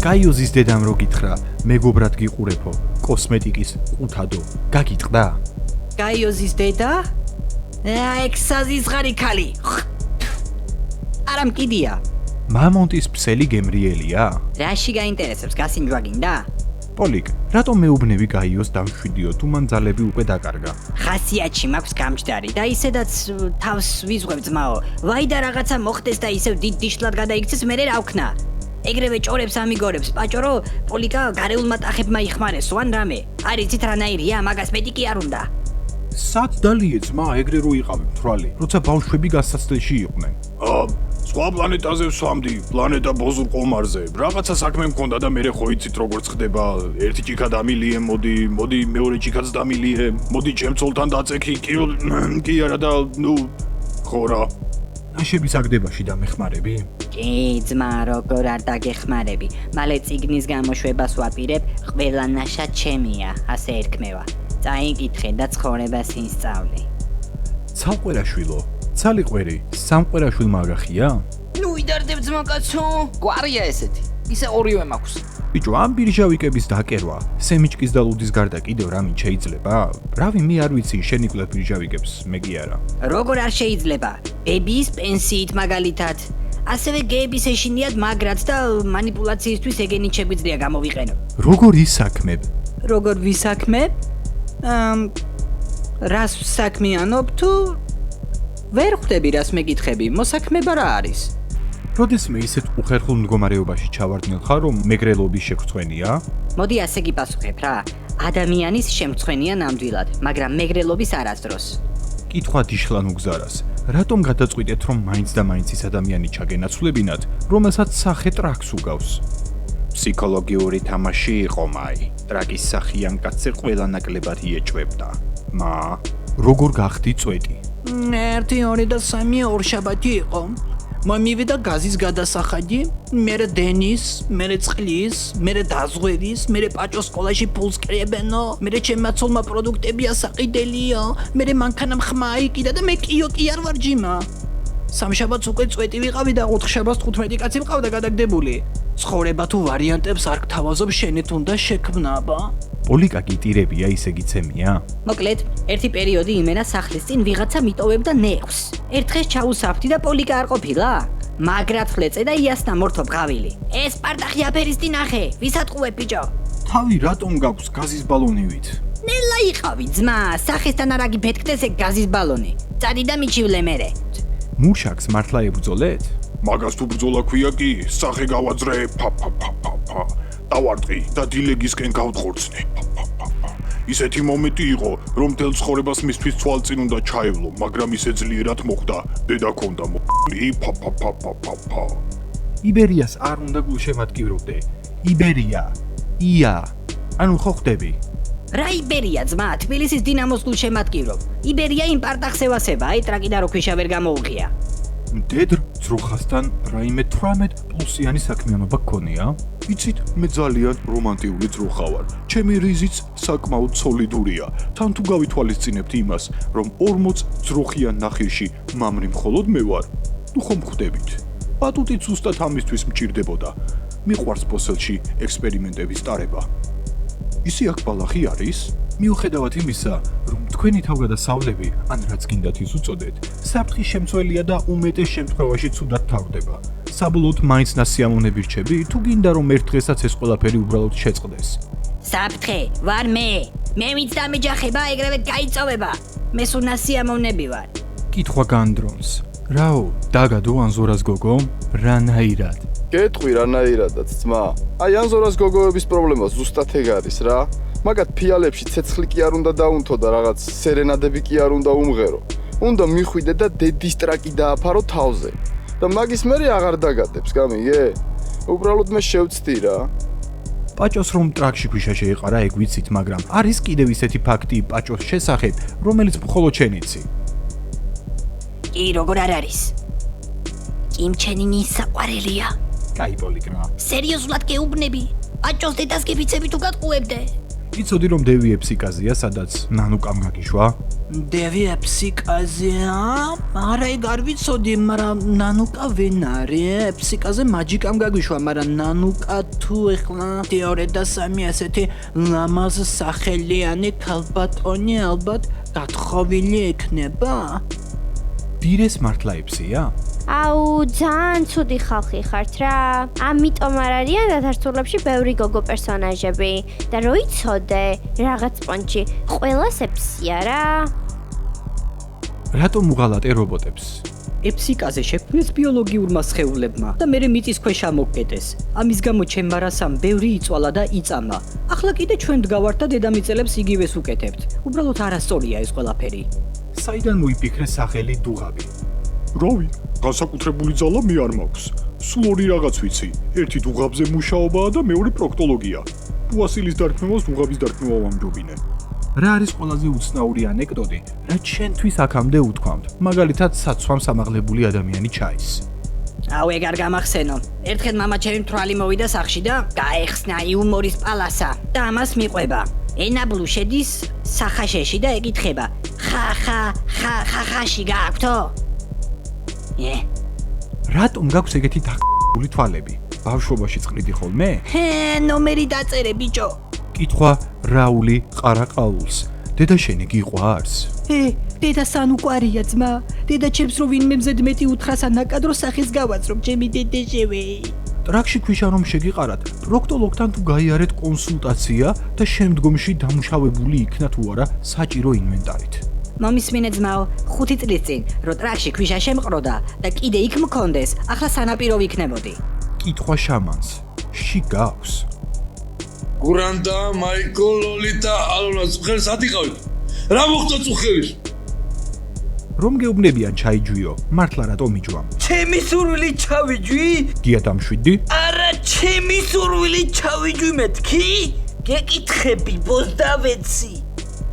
კაიოზის დედამ რო გითხრა, მეგობრად გიყურებო, კოსმეტიკის ყუთადო, გაგიტყდა? კაიოზის დედა? ექსაზის ღარიქალი. არა მკიდია. მამონტის ფსელი გემრიელია? რაში გაინტერესებს, გასინჯვაგინდა? პოლიკ, რატომ მეუბნები გაიოს დამშვიდიო, თუ მან ძალები უკვე დაკარგა? ხასიათში მაქვს გამჯდარი და ისედაც თავს ვიზღვებ ძმაო. ვაი და რაღაცა მოხდეს და ისევ დიდ დიშლად გადაიქცეს, მერე რა ვქნა? ეგრევე ჭორებს ამიგორებს, პაჭორო, პოლიკა გარეულმა ტახებმა იხმარესო ან რამე. არ იცით რანაირია, მაგას მეტი კი არ უნდა. სად დალიე ძმა, ეგრე რო იყავი მთვრალი, როცა ბავშვები გასაცდელში იყვნენ. სხვა პლანეტაზე ვსვამდი, პლანეტა ბოზურ ყომარზე. რაღაცა საქმე მქონდა და მერე ხო იცით როგორც ხდება. ერთი ჭიქა დამილიე, მოდი მეორე ჭიქაც დამილიე, მოდი ჩემცოლთან დაწექი, კი არა და ხო რა. ნაშების აგდებაში დამეხმარები? კი, ძმა, როგორ არ დაგეხმარები. მალე წიგნის გამოშვებას ვაპირებ, ყველა ნაშა ჩემია, ასე ერქმევა. წაიკითხე და ცხოვრებას ისწავლე. ცალყვერაშვილო, ცალიყვერი, სამყვერაშვილმა აგახია? ნუ იდარდებ ძმა კაცო, გვარია ესეთი. ისე ორივე მაქვს. ბიჭო, ამ ბირჟავიკების დაკერვა, სემიჩკის და ლუდის გარდა კიდევ რამე შეიძლება? რავი, მე არ ვიცი, შენი კლებ ბირჟავიკებს, მე კი არა. როგორ არ შეიძლება? ბების პენსიით მაგალითად. ასევე გეების ეშინიათ მაგრად და манипуляციისთვის ეგენი შეგვიძლია გამოვიყენო. როგორ ისაქმებ? როგორ ვისაქმებ? რას საქმიანობ თუ ვერ ხვდები რას მეკითხები, მოსაქმება რა არის? როდესმე ისეთ უხერხულ მდგომარეობაში ჩავარდნილ ხარ, რომ მეგრელობის შეგწვენია? მოდი ასე გიპასუხებ რა. ადამიანის შემწვენია ნამდვილად, მაგრამ მეგრელობის არასდროს. კითხვა დიშლან უგზარას. რატომ გადაწყვიტეთ, რომ მაინც და მაინც ის ადამიანი ჩაგენაცვლებინათ, რომელსაც სახე ტრაქს უგავს? ფსიქოლოგიური თამაში იყო მაი. ტრაკის სახიან კაცზე ყველა ნაკლებად იეჭვებდა. როგორ გახდი წვეტი? 1, 2 და 3 ორშაბათი იყო. მომივიდა გაზის გადასახადი, მერე დენის, მერე წყლის, მერე დაზღვევის, მერე პაჭოს სკოლაში ფულს კრებენო, მერე ჩემაცოლმა პროდუქტებია საყიდელიო, მერე მანქანამ ხმა იყიდა და მე კიო კი არ ვარ ჯიმა. სამშაბათს უკვე წვეტი ვიყავი და 4 შაბათს 15 კაცი მყავდა გადაგდებული. ცხოვრება თუ ვარიანტებს არ გთავაზობ, შენით უნდა შექმნაბა. პოლიკა გიტირებია, ისე გიცემია? მოკლედ, ერთი პერიოდი იმენა სახლის წინ ვიღაცა მიტოვებდა ნეხვს. ერთხელ ჩაუსაფრთი და პოლიკა არ ყოფილა. მაგრად ხლეწე და იასნა მორთო ბღავილი. ეს პარტახი აფერისტი ნახე, ვისატყუებ ბიჭო? თავი რატომ გაქვს გაზის ბალონივით? ნელა იყავი ძმა, სახესთან არ აგიფეთქდეს ეგ გაზის ბალონი. წადი და მიჩივლე მერე. მუშაკს მართლა ებრძოლეთ? მაგას თუ ბრძოლა ქვია კი, სახე გავაძრე, დავარტყი და დილეგისკენ გავთხორცნე. ისეთი მომენტი იყო, რომ მთელ ცხოვრებას მისთვის თვალწინ უნდა ჩაევლო, მაგრამ ისე ძლიერად მოხდა, დედა ქონდა მოყოლი, იბერიას არ უნდა გულშემატკივრობდე. იბერია, ია. ანუ ხო ხვდები? რა იბერია ძმა, თბილისის დინამოს გულშემატკივრობ. იბერია იმ პარტახსევასება, აი ტრაკი და როქვიშა ვერ გამოუღია. მდედრ ძროხასთან რაიმე 18 პლუსიანი საქმიანობა გქონია? იცით, მე ძალიან რომანტიული ძროხა ვარ. ჩემი რიზიც საკმაოდ სოლიდურია. თან თუ გავითვალისწინებთ იმას, რომ 40 ძროხიან ნახირში მამრი მხოლოდ მე ვარ. ნუ ხომ ხვდებით? პატუტიც ზუსტად ამისთვის მჭირდებოდა. მიყვარს ბოსელში ექსპერიმენტების ტარება. ისი აქ ბალახი არის? მიუხედავად იმისა, რომ თქვენი თავგადასავლები, ან რაც გინდათ ის უწოდეთ, საფრთხის შემცველია და უმეტეს შემთხვევაში ცუდად თავდება. საბოლოოდ მაინც ნასიამოვნები რჩები, თუ გინდა რომ ერთ დღესაც ეს ყველაფერი უბრალოდ შეწყდეს. საფრთხე, ვარ მე. მე ვიც დამეჯახება, ეგრევე გაიწოვება. მე სულ ნასიამოვნები ვარ. კითხვა განდრონს. რაო, დაგადო ანზორას გოგო? რანაირად? გეტყვი რანაირადაც ძმა. აი ანზორას გოგოების პრობლემა ზუსტად ეგ არის რა. მაგათ ფიალებში ცეცხლი კი არ უნდა დაუნთო და რაღაც სერენადები კი არ უნდა უმღერო. უნდა მიხვიდე და დედის ტრაკი დააფარო თავზე. და მაგის მერე აღარ დაგადებს, გამიგე? უბრალოდ მე შევცდი რა. პაჭოს რომ ტრაქში ქვიშა შეეყარა, ეგ ვიცით, მაგრამ არის კიდევ ისეთი ფაქტი პაჭოს შესახებ, რომელიც მხოლოდ შენ იცი. კი, როგორ არ არის? კიმჩენი მისაყვარელია. კაი პოლიკა. სერიოზულად გეუბნები? პაჭოს დედას გიფიცები თუ გატყუებდე? იცოდი რომ დევი ეფსიკაზია, სადაც ნანუკამ გაგიშვა? დევი ეფსიკაზია? არა, ეგ არ ვიცოდი, მაგრამ ნანუკა ვინ არის? ეფსიკაზე მაჯიკამ გაგიშვა, მაგრამ ნანუკა თუ ეხლა 203 ასეთი ლამაზ სახელიანი ქალბატონი ალბათ გათხოვილი ექნება? დირეს მართლა ეფსია? აუ, ძალიან ცუდი ხალხი ხართ რა. ამიტომ არ არიან დათარცულებში ბევრი გოგო პერსონაჟები და რო იცოდე, რაღაც პონჩი ყველას ეფსია რა. რატომ უღალატე რობოტებს? ეფსიკაზე შექმნეს ბიოლოგიურმა სხეულებმა და მერე მიწისქვეშა მოკეტეს. ამის გამო ჩემმა რასამ ბევრი იწვალა და იწამა. ახლა კიდე ჩვენ დგავართ და დედამიწელებს იგივეს უკეთებთ. უბრალოდ არასწორია ეს ყველაფერი. საიდან მოიფიქრე სახელი დუღაბი? რავი, განსაკუთრებული ძალა მე არ მაქვს. სულ ორი რაღაც ვიცი. ერთი დუღაბზე მუშაობაა და მეორე პროქტოლოგია. პუასილის დარქმევას დუღაბის დარქმევა ვამჯობინე. რა არის ყველაზე უცნაური ანეკდოტი, რაც შენთვის აქამდე უთქვამთ? მაგალითად, საცვამს ამაღლებული ადამიანი ჩაის. აუ, ეგ არ გამახსენო. ერთხელ მამა ჩემი მთვრალი მოვიდა სახში და გაეხსნა იუმორის პალასა და ამას მიყვება. ენაბლუ შედის სახაშეში და ეკითხება: ხახაში გააქვთო? რატომ გაქვს ეგეთი დაღებული თვალები? ბავშვობაში წყლიდი ხოლმე? ნომერი დაწერე ბიჭო. კითხვა რაული ყარაყაულს. დედა შენი გიყვარს? დედა სანუკვარია ძმა. დედა ჩემს რო ვინმე მზედმეტი უთხრას ანაკადრო სახეს გავაცრობ ჩემი დედეშევე. ტრაქში ქვიშა რომ შეგიყარათ, პროქტოლოგთან თუ გაიარეთ კონსულტაცია და შემდგომში დამუშავებული იქნა თუ არა საჭირო ინვენტარით. მომისმინე ძმაო, 5 წლის წინ, რო ტრაქში ქვიშა შემყროდა და კიდე იქ მქონდეს, ახლა სანაპირო ვიქნებოდი. კითხვა შამანს. ში გავს? გურანდა, მაიკო, ლოლიტა, ალონას ხერს ატიყავით. რა მოხდა წუხევის? რომ გეუბნებიან ჩაიჯვიო, მართლა რატომ იჯვამ? ჩემი სურვილი ჩავიჯვი? გია დამშვიდი? არა, ჩემი სურვილი ჩავიჯვი მეთქი? გეკითხები ბოზდავეცი.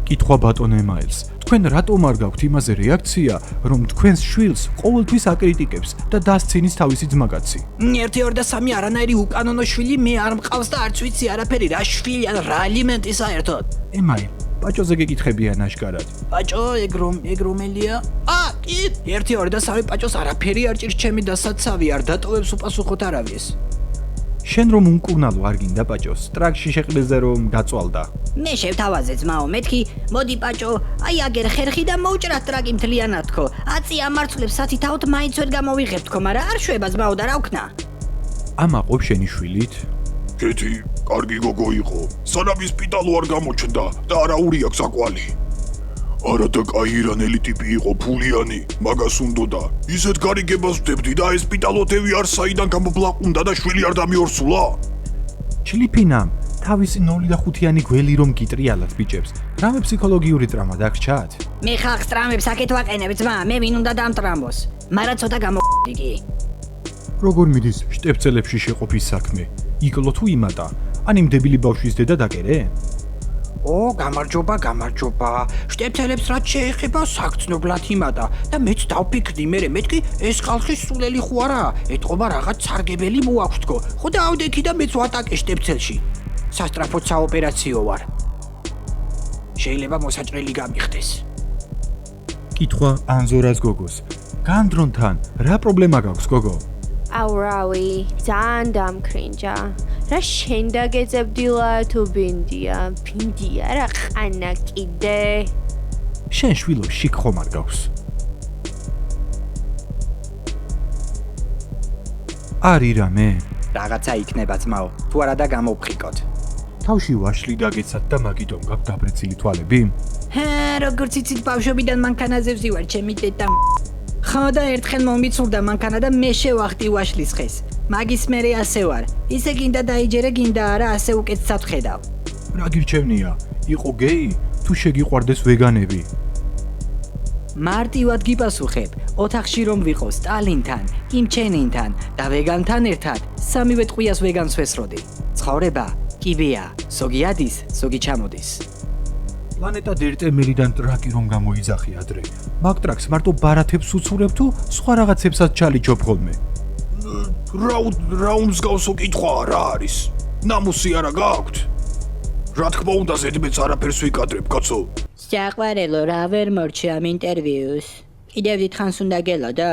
კითხვა ბატონ ემაილს. თქვენ რატომ არ გაქვთ იმაზე რეაქცია, რომ თქვენს შვილს ყოველთვის აკრიტიკებს და დასცინის თავისი ძმაკაცი? 1 2 და 3 არანაირი უკანონო შვილი მე არ მყავს და არც ვიცი არაფერი რა შვილი ან რა ალიმენტი საერთოდ. ემაილ, პაჭოზე გეკითხებიან აშკარად. პაჭო, ეგ რომელია? კი, 1 2 და 3 პაჭოს არაფერი არ ჭირს ჩემი დასაცავი, არ დატოვებს უპასუხოთ არავის. შენ რომ უმკურნალო არ გინდა პაჭოს, ტრაქში შეყრილზე რომ გაწვალდა. მე შევთავაზე ძმაო, მეთქი, მოდი პაჭო, აი აგერ ხერხი და მოუჭრათ ტრაკი მთლიანად თქო. აწი ამარცვლებს სათითაოდ მაინც ვერ გამოვიღებ თქო, მაგრამ არ შვება ძმაო და რა ვქნა? ამაყობ შენი შვილით? კეთი, კარგი გოგო იყო. სანამ სპიტალო არ გამოჩნდა და არაური აქვს აკვალი. არა და კაირანელი ტიპი იყო, ფულიანი, მაგას უნდოდა. ისეთ გარიგებას ვდებდი და ეს სპიტალოთევი არ საიდან გამობლაყუნდა და შვილი არ დამიორსულა. ჩლიფინამ თავისი 0 და 5-იანი გველი რომ გიტრიალათ ბიჭებს. რამე ფსიქოლოგიური ტრამა დაგრჩათ? მე ხალხს ტრამებს აქეთ ვაყენებ ძმა, მე ვინ უნდა დამტრამოს. მაგრამ ცოტა გამოვიდი კი. როგორ მიდის შტეფცელებში შეყოფის საქმე? იკლო თუ იმატა? ან იმ დებილი ბავშვის დედა დაკერე? გამარჯობა. შტეფცელებს რაც შეეხება საგრძნობლად იმატა და მეც დავფიქრდი მე მეთქი ეს ხალხი სულელი ხო არა? ეთყობა რაღაც სარგებელი მოაქვს თქო. ხო და ავდექი და მეც ვატაკე შტეფცელში. სასტრაფოდ საოპერაციო ვარ. შეიძლება მოსაჭრელი გამიხდეს. კითხვა ანზორას გოგოს. განდრონთან რა პრობლემა გაქვს გოგო? აუ რავი, ძალიან დამქრინჯა. რა შენ დაგეძებდილა თუ ბინდია? ბინდია რა ყანა კიდე. შენ შვილო შიქ ხომ არ გაქვს? არი რამე? რაღაცა იქნება ძმაო. თუ არა და გამოვფრიკოთ. თავში ვაშლი დაგეცათ და მაგიტომ გაქვს დაბრეცილი თვალები? როგორც იცით ბავშვობიდან მანქანაზე ვზივარ ჩემი დედა. ხო და ერთხელ მომიცურდა მანქანა და მე შევახტი ვაშლის ხეს. მაგის მერე ასე ვარ. ისე გინდა დაიჯერე, გინდა არა, ასე უკეთესად ხედავ. რა გირჩევნია? იყო გეი თუ შეგიყვარდეს ვეგანები? მარტივად გიპასუხებ. ოთახში რომ ვიყო სტალინთან, კიმჩენინთან და ვეგანთან ერთად, სამივე ტყვიას ვეგანს ვესროდი. ცხოვრება კიბეა, ზოგი ადის, ზოგი ჩამოდის. პლანეტა დერტემელიდან ტრაკი რომ გამოიძახი ადრე. მაგ ტრაკს მარტო ბარათებს უცურებ თუ სხვა რაღაცებსაც ჩალიჯობ ხოლმე? რა მსგავსო კითხვა რა არის? ნამუსი არა გაქვთ? რა თქმა უნდა ზედმეტს არაფერს ვიკადრებ, კაცო. საყვარელო, რა ვერ მორჩი ამ ინტერვიუს? კიდევ დიდხანს უნდა გელოდა?